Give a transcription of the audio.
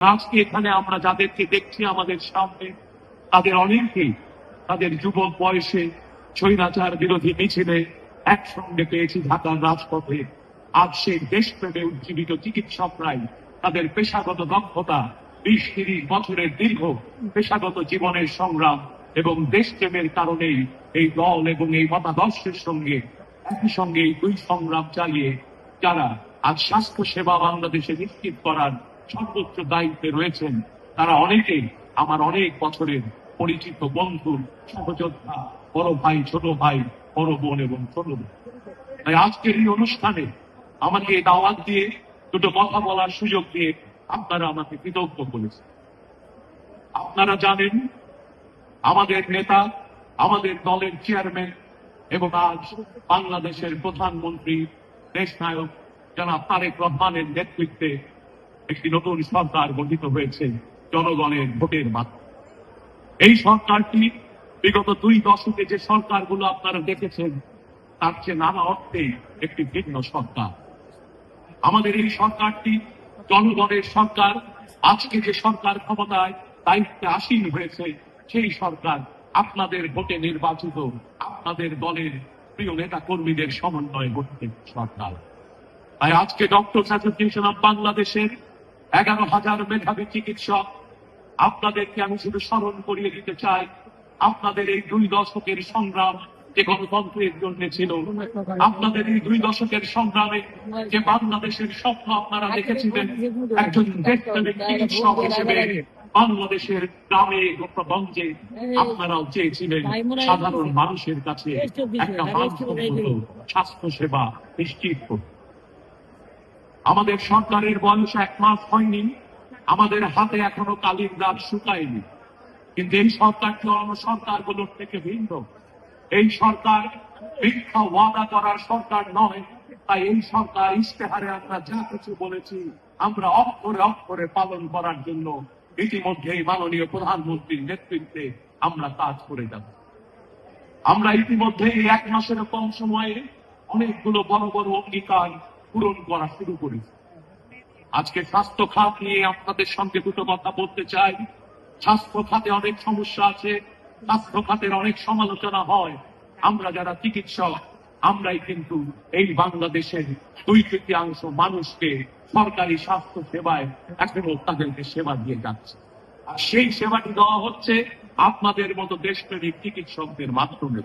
আজকে এখানে আমরা যাদেরকে দেখছি আমাদের সামনে, তাদের অনেকেই তাদের যুবক বয়সে স্বৈরাচার বিরোধী মিছিলে একসঙ্গে পেয়েছি ঢাকার রাজপথে। আজ সেই দেশপ্রেমে উজ্জীবিত চিকিৎসকরাই তাদের পেশাগত দক্ষতা, 20-30 বছরের দীর্ঘ পেশাগত জীবনের সংগ্রাম এবং দেশপ্রেমের কারণেই এই দল এবং এই মতাদর্শের সঙ্গে একই সঙ্গে এই দুই সংগ্রাম চালিয়ে যারা আজ স্বাস্থ্য সেবা বাংলাদেশে নিশ্চিত করার সর্বোচ্চ দায়িত্বে রয়েছেন, তারা অনেকেই আমার অনেক বছরের পরিচিত বন্ধু, সহযোদ্ধা, বড় ভাই, ছোট ভাই, বড় বোন এবং ছোট বোন। তাই আজকের এই অনুষ্ঠানে আমাকে দাওয়াত দিয়ে দুটো কথা বলার সুযোগ দিয়ে আপনারা আমাকে কৃতজ্ঞ করেছেন। আপনারা জানেন আমাদের নেতা, আমাদের দলের চেয়ারম্যান এবং আজ বাংলাদেশের প্রধানমন্ত্রী, দেশনায়ক জনাব তারেক রহমানের নেতৃত্বে একটি নতুন সরকার গঠিত হয়েছে জনগণের ভোটের মাধ্যমে। এই সরকারটি বিগত 2 দশকে যে সরকারগুলো আপনারা দেখেছেন তার চেয়ে নানা অর্থে একটি ভিন্ন সরকার। আমাদের এই সরকারটি জনগণের সরকার। আজকে যে সরকার ক্ষমতায় দায়িত্বে আসীন হয়েছে সেই সরকার আপনাদের ভোটে নির্বাচিত, আপনাদের দলের প্রিয় নেতা কর্মীদের সমন্বয়ে গঠিত সরকার। তাই আজকে ডক্টর অ্যাসোসিয়েশন অব বাংলাদেশের 11,000 মেধাবী চিকিৎসক, আপনাদেরকে আমি শুধু স্মরণ করিয়ে দিতে চাই, আপনাদের এই 2 দশকের সংগ্রাম যে গণতন্ত্রের জন্য ছিল, আপনাদের এই 2 দশকের সংগ্রামে যে বাংলাদেশের স্বপ্ন আপনারা দেখেছিলেন, একজন দেশপ্রেমিক চিকিৎসক হিসেবে বাংলাদেশের গ্রামে গঞ্জে আপনারাও চেয়েছিলেন সাধারণ মানুষের কাছে একটা মানসম্মত স্বাস্থ্য সেবা নিশ্চিত করতে। আমাদের সরকারের বয়স 1 মাস হয়নি, আমাদের হাতে এখনো কালির দাগ শুকায়নি, কিন্তু এই সরকারটি অন্য সরকারগুলোর থেকে ভিন্ন। এই সরকার মিথ্যা ওয়াদা করার সরকার নয়। তাই এই সরকার ইশতেহারে আমরা যা কিছু বলেছি আমরা অক্ষরে অক্ষরে পালন করার জন্য ইতিমধ্যেই মাননীয় প্রধানমন্ত্রীর নেতৃত্বে আমরা কাজ করে যাব। আমরা ইতিমধ্যেই 1 মাসের কম সময়ে অনেকগুলো বড় বড় অঙ্গীকার পূরণ করা শুরু করেছি। আজকে স্বাস্থ্য খাত নিয়ে আপনাদের সঙ্গে দুটো কথা বলতে চাই। স্বাস্থ্য খাতে অনেক সমস্যা আছে, স্বাস্থ্য খাতের অনেক সমালোচনা হয়। আমরা যারা চিকিৎসক, আমরাই কিন্তু এই বাংলাদেশের 2/3 মানুষকে সরকারি স্বাস্থ্য সেবায় এখনো তাদেরকে সেবা দিয়ে যাচ্ছে। আর সেই সেবাটি দেওয়া হচ্ছে আপনাদের মতো দেশপ্রেমিক চিকিৎসকদের মাধ্যমে।